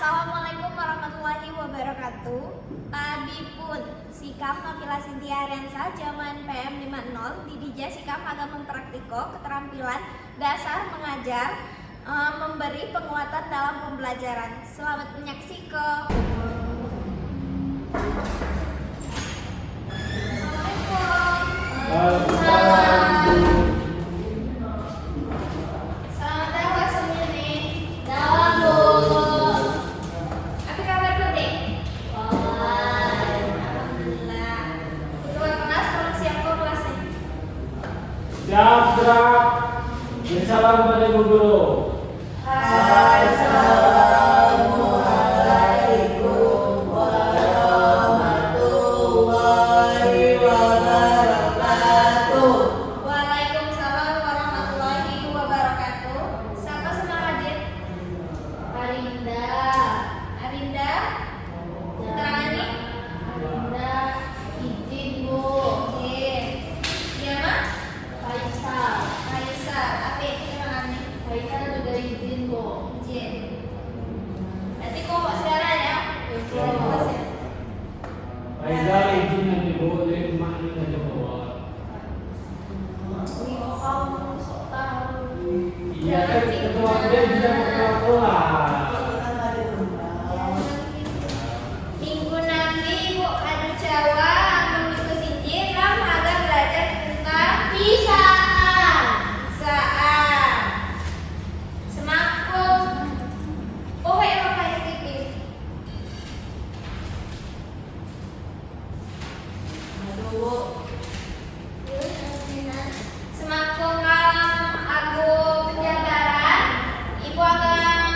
Assalamualaikum warahmatullahi wabarakatuh. Padipun Sikam Nabila Sintia Ariansa Zaman PM 50 Didija Sikam agak mempraktiko keterampilan dasar mengajar, memberi penguatan dalam pembelajaran. Selamat menyaksikan. Assalamualaikum. Siap, gerak. Salam kepada Ibu Guru. Assalamualaikum warahmatullahi wabarakatuh. Waalaikumsalam warahmatullahi wabarakatuh. Siapa senang hadir? Arinda. Arinda? Terangani? Arinda izin Bu. Izin. Dia mah? Faisal. Faisal. Apa itu terangani? Faisal juga izin Bu. Izin. Nanti kelompok segala ya? Kelompok ya. Faizal izin nanti Bu, dari rumah ini saja bawa. Kamu sok tahu. Iya kan ketua dia bisa keluar. Minggu nanti Bu ada Jawa mengikuti sinjir ram agar belajar tentang Pisaan. pisaan. Semakum. Oh ya pakai TV. Aduh Bu. Semakum agung penjabaran, Ibu akan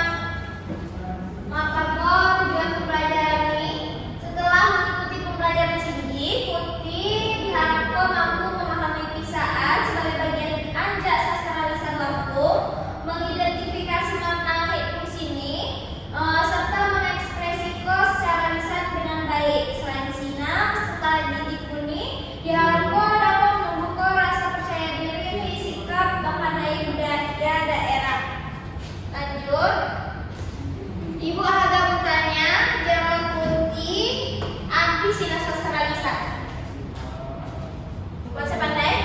mengapakah tujuan pembelajaran ini. Setelah mengikuti pembelajaran tinggi, Kuti diharapkan mampu memahami pisaan sebagai bagian anjak sastra lisan lampung, mengidentifikasi makna hikmus ini, serta mengekspresikan secara lisan dengan baik. Selain Sina, peserta didik ini diharapkan dapat membuka rasa percaya diri, sikap, mengenai budaya daerah. Lanjut. Ibu agak bertanya, jawab Kunti, ampi Sina sastra lisan. Buat sepandai,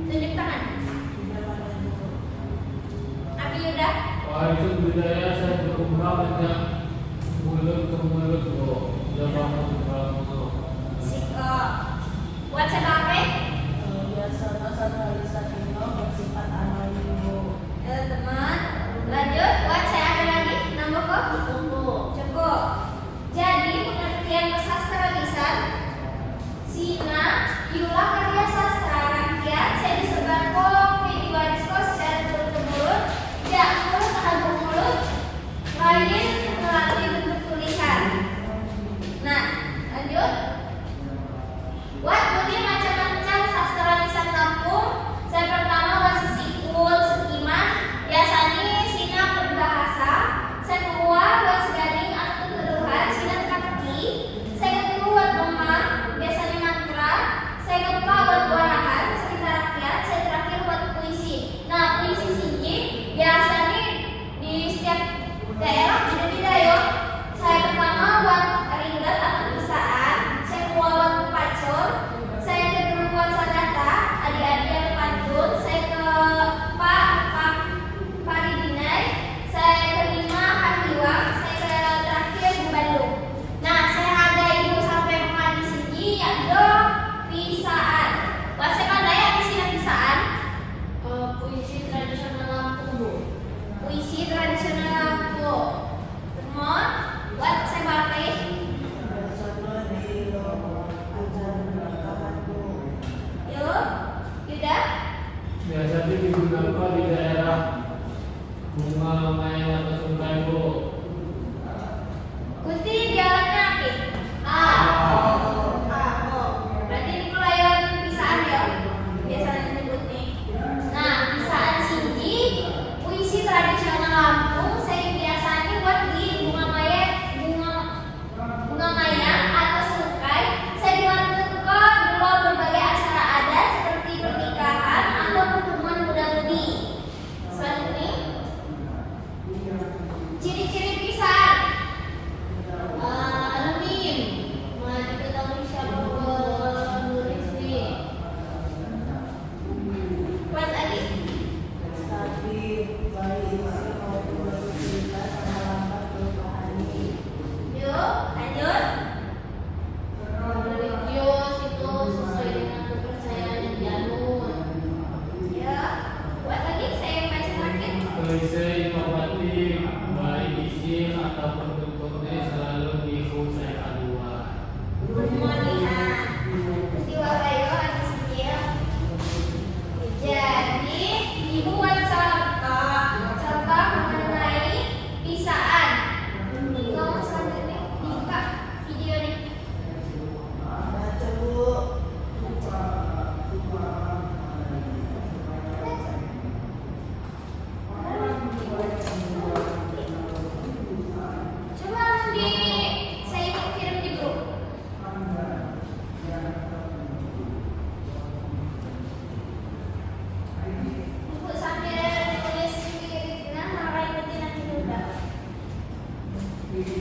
tunjuk tangan. Abi Yuda, Wah itu budaya saya berkembang sejak mulut ke mulut Bu. Sudah bangun ke mulut. Siko. Buat sebagai Biasanya sastra lisan ini bersifat alami Bu. teman. Lanjut, buat saya ada lagi nambah kok. Cukup. Jadi pengertian sastra lisan Sina diulah karya sastra rakyat saya disebarkan diwariskan secara turun-temurun jak mulut ke mulut lain melalui bentuk tulisan. Nah, Yuk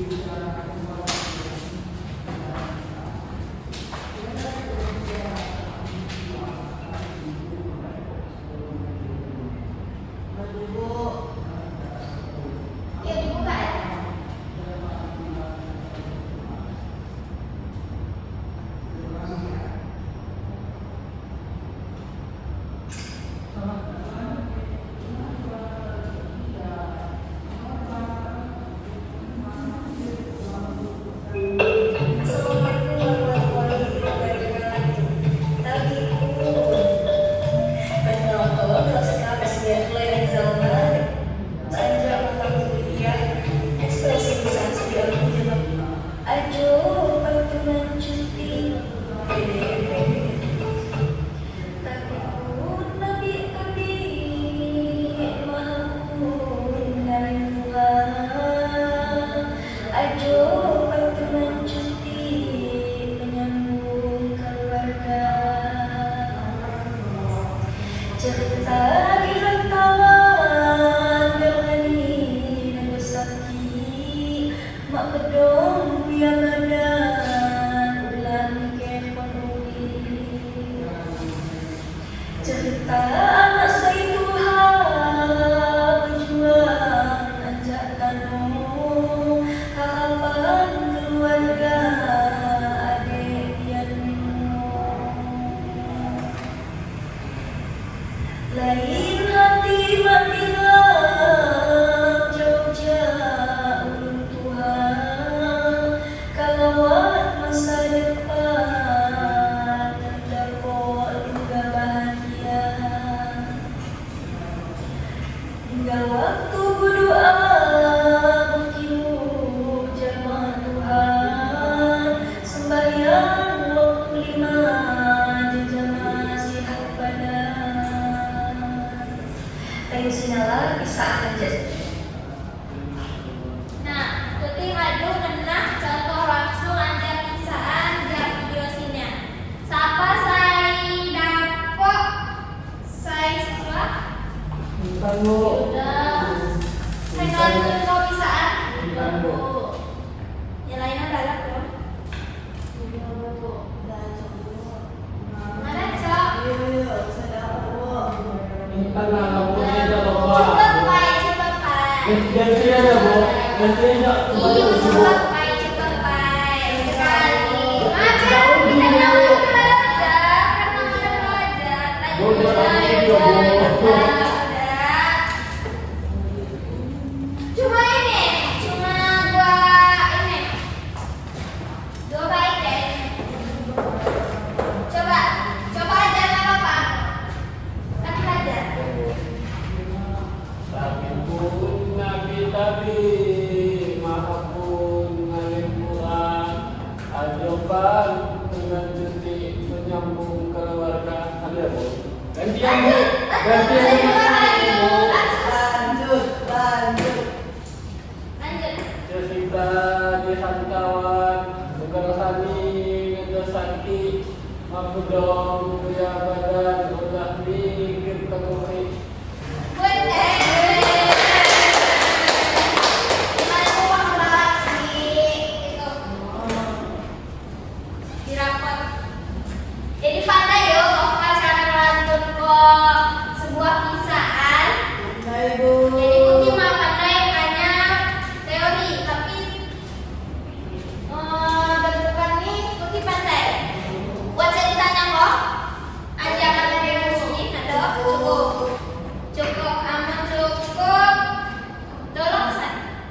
dibuka ya. Cerita di rantauan berani dan bersaki mak bedong yang ada ulang kepenuhi cerita anak saya Tuhan berjuang anjak tanu harapan keluarga adik pianmu. Lain hati matilah jauh-jauh ulun Tuhan kalawat masa depan terdapat juga bahagia hingga waktu berdoa berkiu jamaah Tuhan sembahyang waktu 5 jamaah sihat badan. Ayo sinalah bisa aja. Nah, Tuti ngadu menah contoh langsung ada kisaan dan video sinya. Siapa saya dapok saya siswa? Bukan Bu. Udah. Saya ngadu kau bisaan? Bukan Bu. Yang lainnya galak loh. Mana cok? Bukan lah Bu. Coba pai, coba pai. Ganti aja Bu. Ganti aja. Iya, coba pai, coba pai. Sekali. Ada kita namanya belajar, kan namanya belajar. Tadi Bu, udah, jangan udah, gitu, Bu. udah. Cuma ini, cuma dua baik deh. Coba aja nggak apa-apa. Tapi belajar. Tapi pun Nabi maafun ngalimpuan ajoban dengan cuti menyambung keluarga. Ada Bu. Gantian Bu. Gantian Bu. Lanjut. Lanjut. Cerita di kawan bukan sani ngedosaki mampu dong ya badan ulah mikir tekuni. Jadi pandai yo kalau cara melanjut kok sebuah kisaan. Baik Bu. Jadi Kuti mah pandai hanya teori, tapi bentukan nih Kuti pandai. Buat ceritanya kok, aja kata dari sini ada cukup aman cukup. Tolong saya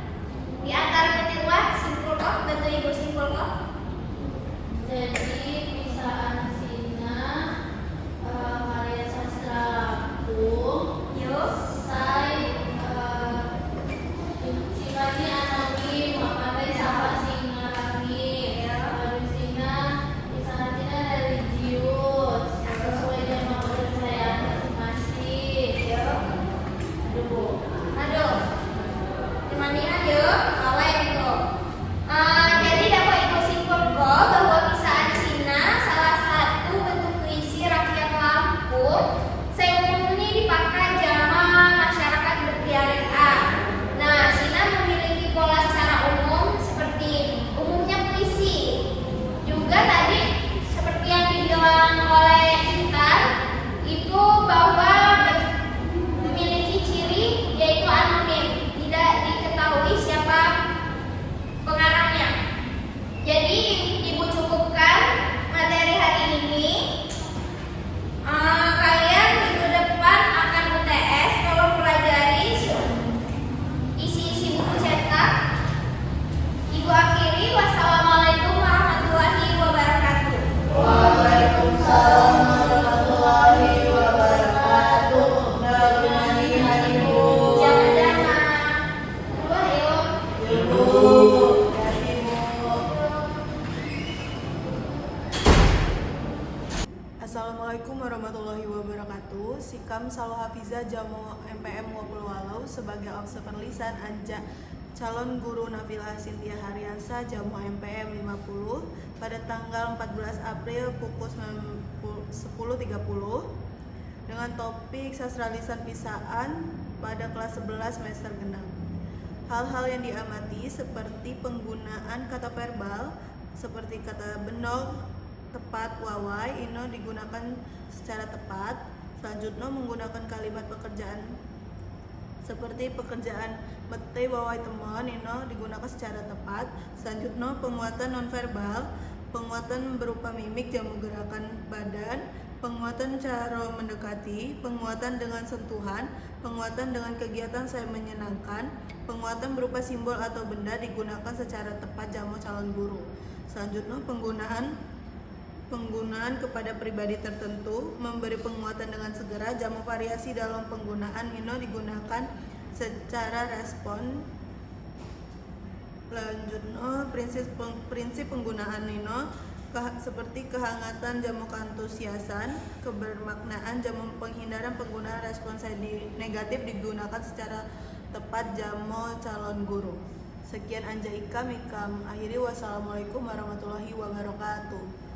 di antara ketiga simpul kok, bantu ibu simpul kok. Jadi kisaan Sina karya sastra Lampung. Yuk. Saya Sikani Anawi Muhammad Sapa Singa kami. Baru Sina kisah Sina religius sesuai dengan kepercayaan masing-masing. Aduh, dimandikan yuk, awal itu. Jadi dapat ibu simpul kok bahwa kisah Sikam Salohafiza Jamo MPM 20 Walau sebagai observer lisan anja calon guru Nabila Cynthia Hariansa Jamo MPM 50 pada tanggal 14 April pukul 10.30 dengan topik sastra lisan pisaan pada kelas 11 semester genap. Hal-hal yang diamati seperti penggunaan kata verbal seperti kata benol, tepat, wawai, ino digunakan secara tepat. Selanjutnya menggunakan kalimat pekerjaan seperti pekerjaan mete, wawai, teman, ino digunakan secara tepat. Selanjutnya penguatan nonverbal, penguatan berupa mimik, jamu gerakan badan, penguatan cara mendekati, penguatan dengan sentuhan, penguatan dengan kegiatan saya menyenangkan, penguatan berupa simbol atau benda digunakan secara tepat jamu calon guru. Selanjutnya penggunaan kepada pribadi tertentu, memberi penguatan dengan segera, jamu variasi dalam penggunaan ino digunakan secara respon. Lanjutnya prinsip penggunaan ino seperti kehangatan, jamu keantusiasan, kebermaknaan, jamu penghindaran penggunaan respon negatif digunakan secara tepat jamu calon guru. Sekian Anja Ikam akhiri. Wassalamualaikum warahmatullahi wabarakatuh.